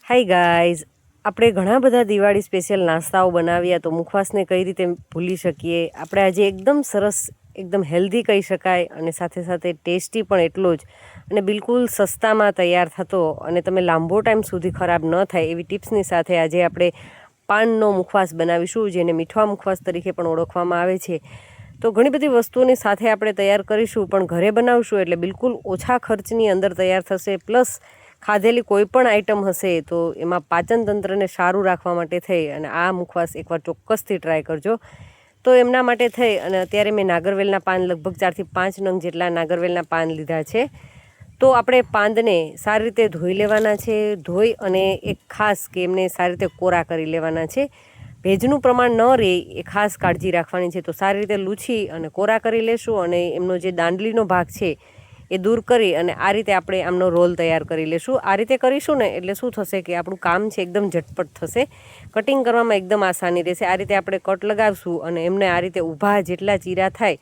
Hi guys, આપણે ઘણા બધા દિવાળી સ્પેશિયલ નાસ્તાઓ બનાવ્યા, તો મુખવાસને કઈ રીતે ભૂલી શકીએ. આપણે આજે એકદમ સરસ, એકદમ હેલ્ધી કહી શકાય અને સાથે સાથે ટેસ્ટી પણ એટલો જ, અને બિલકુલ સસ્તામાં તૈયાર થતો અને તમે લાંબો ટાઈમ સુધી ખરાબ ન થાય એવી ટિપ્સની સાથે આજે આપણે પાનનો મુખવાસ બનાવીશું, જેને મીઠા મુખવાસ તરીકે પણ ઓળખવામાં આવે છે. તો ઘણી બધી વસ્તુઓની સાથે આપણે તૈયાર કરીશું, પણ ઘરે બનાવશું એટલે બિલકુલ ઓછા ખર્ચની અંદર તૈયાર થશે. પ્લસ ખાધેલી કોઈ પણ આઈટમ હશે તો એમાં પાચન તંત્રને સારું રાખવા માટે થઈ અને આ મુખવાસ એકવાર ચોક્કસથી ટ્રાય કરજો. તો એમના માટે થઈ અને અત્યારે મેં નાગરવેલના પાન લગભગ 4 થી 5 નંગ જેટલા નાગરવેલના પાન લીધા છે. તો આપણે પાંદને સારી રીતે ધોઈ લેવાના છે. ધોઈ અને એક ખાસ કે એમને સારી રીતે કોરા કરી લેવાના છે. ભેજનું પ્રમાણ ન રહે એ ખાસ કાળજી રાખવાની છે. તો સારી રીતે લૂછી અને કોરા કરી લેશું અને એમનો જે દાંડલીનો ભાગ છે એ દૂર કરી અને આ રીતે આપણે આમનો રોલ તૈયાર કરી લેશું. આ રીતે કરીશું ને એટલે શું થશે કે આપણું કામ છે એકદમ ઝટપટ થશે, કટિંગ કરવામાં એકદમ આસાની રહેશે. આ રીતે આપણે કટ લગાવશું અને એમને આ રીતે ઊભા જેટલા ચીરા થાય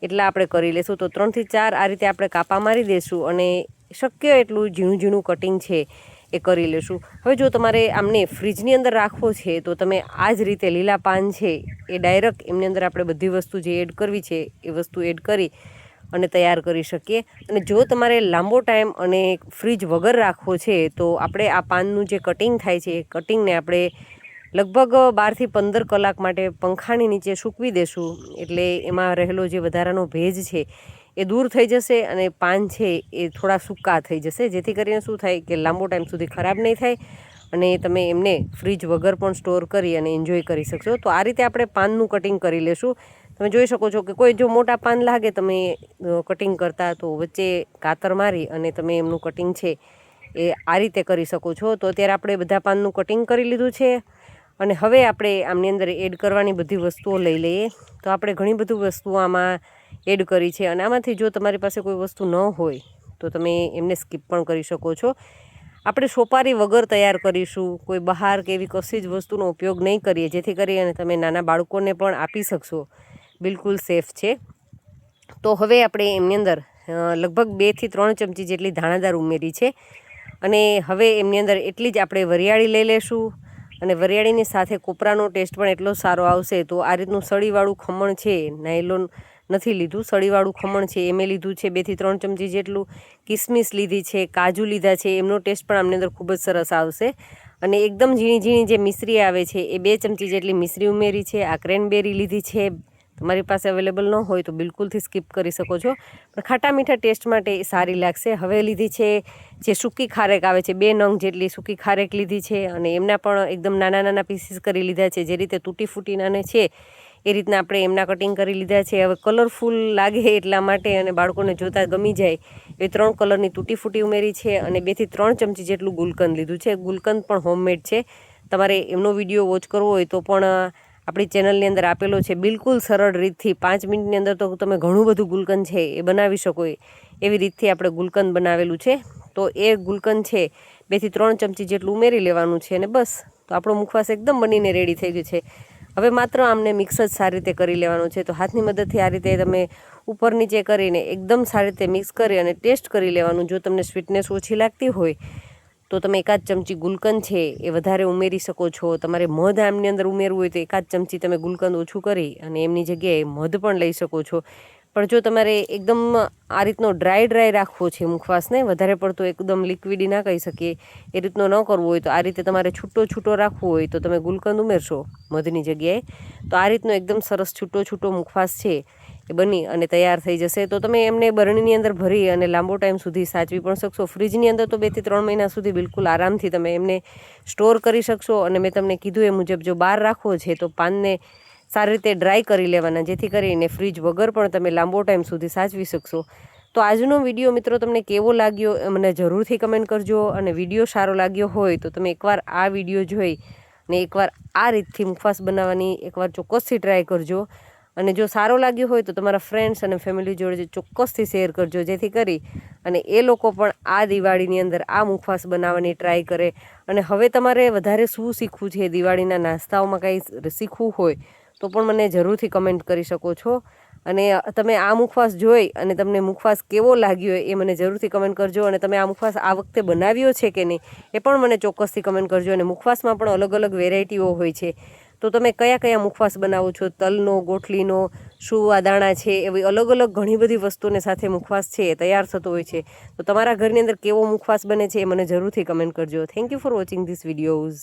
એટલા આપણે કરી લેશું. તો 3 થી 4 આ રીતે આપણે કાપા મારી દઈશું અને શક્ય એટલું ઝીણું ઝીણું કટિંગ છે એ કરી લેશું. હવે જો તમારે આમને ફ્રીજની અંદર રાખવો છે તો તમે આ જ રીતે લીલા પાન છે એ ડાયરેક્ટ એમની અંદર આપણે બધી વસ્તુ જે એડ કરવી છે એ વસ્તુ એડ કરી અને તૈયાર કરી શકીએ. અને જો તમારે લાંબો ટાઈમ અને ફ્રીજ વગર રાખવો છે તો આપણે આ પાનનું જે કટિંગ થાય છે એ કટિંગને આપણે લગભગ 12 થી 15 કલાક માટે પંખાની નીચે સૂકવી દેશું. એટલે એમાં રહેલો જે વધારાનો ભેજ છે એ દૂર થઈ જશે અને પાન છે એ થોડા સૂકા થઈ જશે, જેથી કરીને શું થાય કે લાંબો ટાઈમ સુધી ખરાબ નહીં થાય અને તમે એમને ફ્રીજ વગર પણ સ્ટોર કરી અને એન્જોય કરી શકશો. તો આ રીતે આપણે પાનનું કટિંગ કરી લેશું. તમે જોઈ શકો છો કે કોઈ જો મોટા પાન લાગે તમે કટિંગ કરતા તો વચ્ચે કાતર મારી અને તમે એમનું કટિંગ છે એ આ રીતે કરી શકો છો. તો અત્યારે આપણે બધા પાનનું કટિંગ કરી લીધું છે અને હવે આપણે આમની અંદર એડ કરવાની બધી વસ્તુઓ લઈ લઈએ. તો આપણે ઘણી બધી વસ્તુઓ આમાં એડ કરી છે અને આમાંથી જો તમારી પાસે કોઈ વસ્તુ ન હોય તો તમે એમને સ્કીપ પણ કરી શકો છો. આપણે સોપારી વગર તૈયાર કરીશું, કોઈ બહાર કે એવી કશી જ વસ્તુનો ઉપયોગ નહીં કરીએ, જેથી કરી અને તમે નાના બાળકોને પણ આપી શકશો. બિલકુલ સેફ છે. તો હવે આપણે એમની અંદર લગભગ 2 થી 3 ચમચી જેટલી ધાણાદાર ઉમેરી છે અને હવે એમની અંદર એટલી જ આપણે વરિયાળી લઈ લેશું અને વરિયાળીની સાથે કોપરાનો ટેસ્ટ પણ એટલો સારો આવશે. તો આ રીતનું સળીવાળું ખમણ છે, નાયલોન નથી લીધું, સળીવાળું ખમણ છે એ મેં લીધું છે. 2 થી 3 ચમચી જેટલું કિસમિસ લીધી છે, કાજુ લીધા છે, એમનો ટેસ્ટ પણ આમની અંદર ખૂબ જ સરસ આવશે. અને એકદમ ઝીણી ઝીણી જે મિશ્રી આવે છે એ 2 ચમચી જેટલી મિશ્રી ઉમેરી છે. આ ક્રેનબેરી લીધી છે, તમારી પાસે અવેલેબલ ન હોય તો બિલકુલથી સ્કીપ કરી શકો છો, પણ ખાટા મીઠા ટેસ્ટ માટે એ સારી લાગશે. હવે લીધી છે જે સૂકી ખારેક આવે છે, 2 નંગ જેટલી સૂકી ખારેક લીધી છે અને એમના પણ એકદમ નાના નાના પીસીસ કરી લીધા છે. જે રીતે તૂટી ફૂટી નાને છે એ રીતના આપણે એમના કટિંગ કરી લીધા છે. હવે કલરફુલ લાગે એટલા માટે અને બાળકોને જોતાં ગમી જાય એ 3 કલરની તૂટી ફૂટી ઉમેરી છે અને 2 થી 3 ચમચી જેટલું ગુલકંદ લીધું છે. ગુલકંદ પણ હોમમેડ છે, તમારે એમનો વિડીયો વોચ કરવો હોય તો પણ આપણી ચેનલની અંદર આપેલો છે. બિલકુલ સરળ રીતથી 5 મિનિટની અંદર તો તમે ઘણું બધું ગુલકંદ છે એ બનાવી શકો એવી રીતથી આપણે ગુલકંદ બનાવેલું છે. તો એ ગુલકંદ છે 2 થી 3 ચમચી જેટલું ઉમેરી લેવાનું છે અને બસ, તો આપણો મુખવાસ એકદમ બનીને રેડી થઈ ગયો છે. હવે માત્ર આમને મિક્સ જ સારી રીતે કરી લેવાનું છે. તો હાથની મદદથી આ રીતે તમે ઉપર નીચે કરીને એકદમ સારી રીતે મિક્સ કરી અને ટેસ્ટ કરી લેવાનું. જો તમને સ્વીટનેસ ઓછી લાગતી હોય તો તમે 1 ચમચી ગુલકંદ છે એ વધારે ઉમેરી શકો છો. તમારે મધ આમની અંદર ઉમેરવું હોય તો 1 ચમચી તમે ગુલકંદ ઓછું કરી અને એમની જગ્યાએ મધ પણ લઈ શકો છો. પણ જો તમારે એકદમ આ રીતનો ડ્રાય રાખવો છે મુખવાસને, વધારે પડતો એકદમ લિક્વિડી ના કહી શકીએ એ રીતનો ન કરવો હોય, તો આ રીતે તમારે છૂટો રાખવો હોય તો તમે ગુલકંદ ઉમેરશો મધની જગ્યાએ. તો આ રીતનો એકદમ સરસ છૂટો મુખવાસ છે એ બની અને તૈયાર થઈ જશે. તો તમે એમને બરણીની અંદર ભરી અને લાંબો ટાઈમ સુધી સાચવી પણ શકશો. ફ્રીજની અંદર તો 2 થી 3 મહિના સુધી બિલકુલ આરામથી તમે એમને સ્ટોર કરી શકશો. અને મેં તમને કીધું એ મુજબ જો બહાર રાખવો છે તો પાનને સારી રીતે ડ્રાય કરી લેવાના, જેથી કરીને ફ્રીજ વગર પણ તમે લાંબો ટાઈમ સુધી સાચવી શકશો. તો આજનો વિડીયો મિત્રો તમને કેવો લાગ્યો એ મને જરૂરથી કમેન્ટ કરજો. અને વિડીયો સારો લાગ્યો હોય તો તમે એકવાર આ વિડીયો જોઈ ને એકવાર આ રીતથી મુખવાસ બનાવવાની એકવાર ચોક્કસથી ટ્રાય કરજો. અને જો સારો લાગ્યો હોય તો તમારા ફ્રેન્ડ્સ અને ફેમિલી જોડે ચોક્કસથી શેર કરજો, જેથી કરી અને એ લોકો પણ આ દિવાળીની અંદર આ મુખવાસ બનાવવાની ટ્રાય કરે. અને હવે તમારે વધારે શું શીખવું છે, દિવાળીના નાસ્તાઓમાં કંઈ શીખવું હોય તો પણ મને જરૂરથી કમેન્ટ કરી શકો છો. અને તમે આ મુખવાસ જોઈ અને તમને મુખવાસ કેવો લાગ્યો એ મને જરૂરથી કમેન્ટ કરજો. અને તમે આ મુખવાસ આ વખતે બનાવ્યો છે કે નહીં એ પણ મને ચોક્કસથી કમેન્ટ કરજો. અને મુખવાસમાં પણ અલગ અલગ વેરાયટીઓ હોય છે, તો તમે કયા કયા મુખવાસ બનાવો છો? તલનો, ગોઠલીનો, સુવાદાણા છે, એવી અલગ અલગ ઘણી બધી વસ્તુને સાથે મુખવાસ છે એ તૈયાર થતો હોય છે. તો તમારા ઘરની અંદર કેવો મુખવાસ બને છે એ મને જરૂરથી કમેન્ટ કરજો. Thank you for watching this videos.